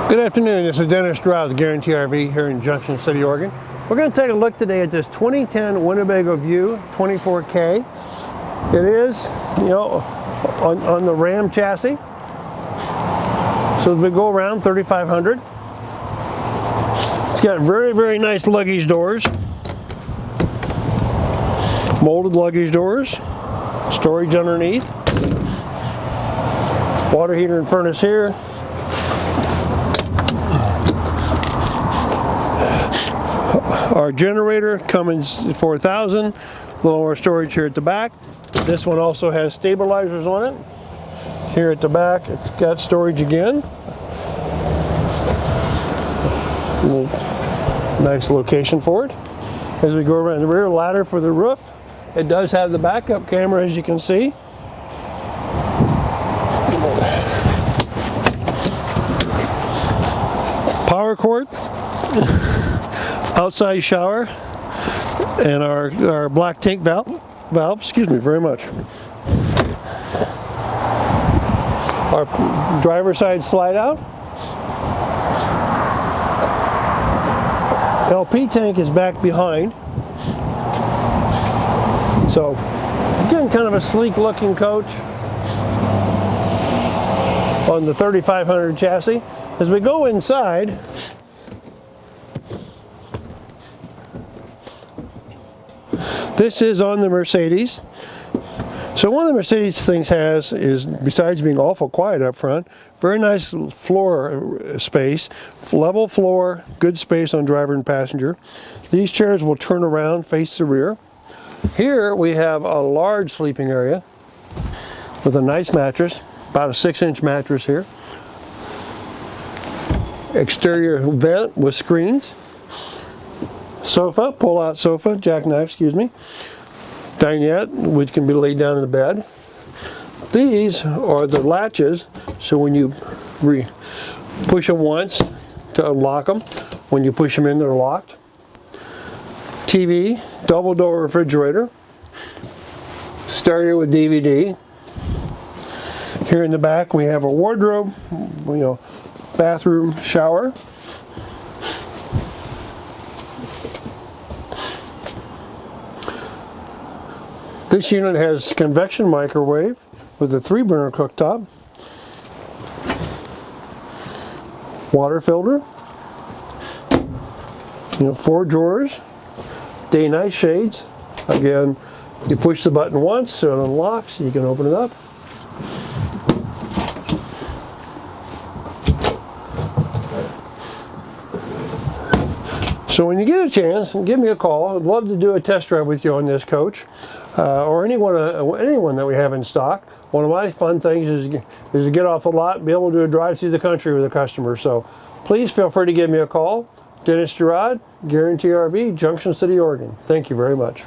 Good afternoon, this is Dennis.Girod with Guaranty RV here in Junction City, Oregon. We're going to take a look today at this 2010 Winnebago View 24K. It is, on the Ram chassis. So as we go around 3,500. It's got very, very nice luggage doors. Molded luggage doors. Storage underneath. Water heater and furnace here. Our generator, Cummins 4000, a little more storage here at the back. This one also has stabilizers on it. Here at the back, it's got storage again. A little nice location for it. As we go around the rear, ladder for the roof. It does have the backup camera, as you can see. Power cord. Outside shower, and our black tank valve, excuse me very much. Our driver's side slide out. LP tank is back behind. So again, kind of a sleek looking coach on the 3500 chassis. As we go inside, this is on the Mercedes. So one of the Mercedes things has is, besides being awful quiet up front, very nice floor space, level floor, good space on driver and passenger. These chairs will turn around, face the rear. Here we have a large sleeping area with a nice mattress, about a 6-inch mattress here. Exterior vent with screens. Sofa, pull-out sofa, jackknife, excuse me. Dinette, which can be laid down in the bed. These are the latches, so when you push them once to unlock them, when you push them in, they're locked. TV, double-door refrigerator. Stereo with DVD. Here in the back, we have a wardrobe, bathroom, shower. This unit has convection microwave with a 3-burner cooktop, water filter, 4 drawers, day-night shades. Again, you push the button once so it unlocks, you can open it up. So when you get a chance, give me a call. I'd love to do a test drive with you on this coach. Or anyone that we have in stock. One of my fun things is to get off the lot and be able to do a drive through the country with a customer. So please feel free to give me a call. Dennis.Girod, Guaranty RV, Junction City, Oregon. Thank you very much.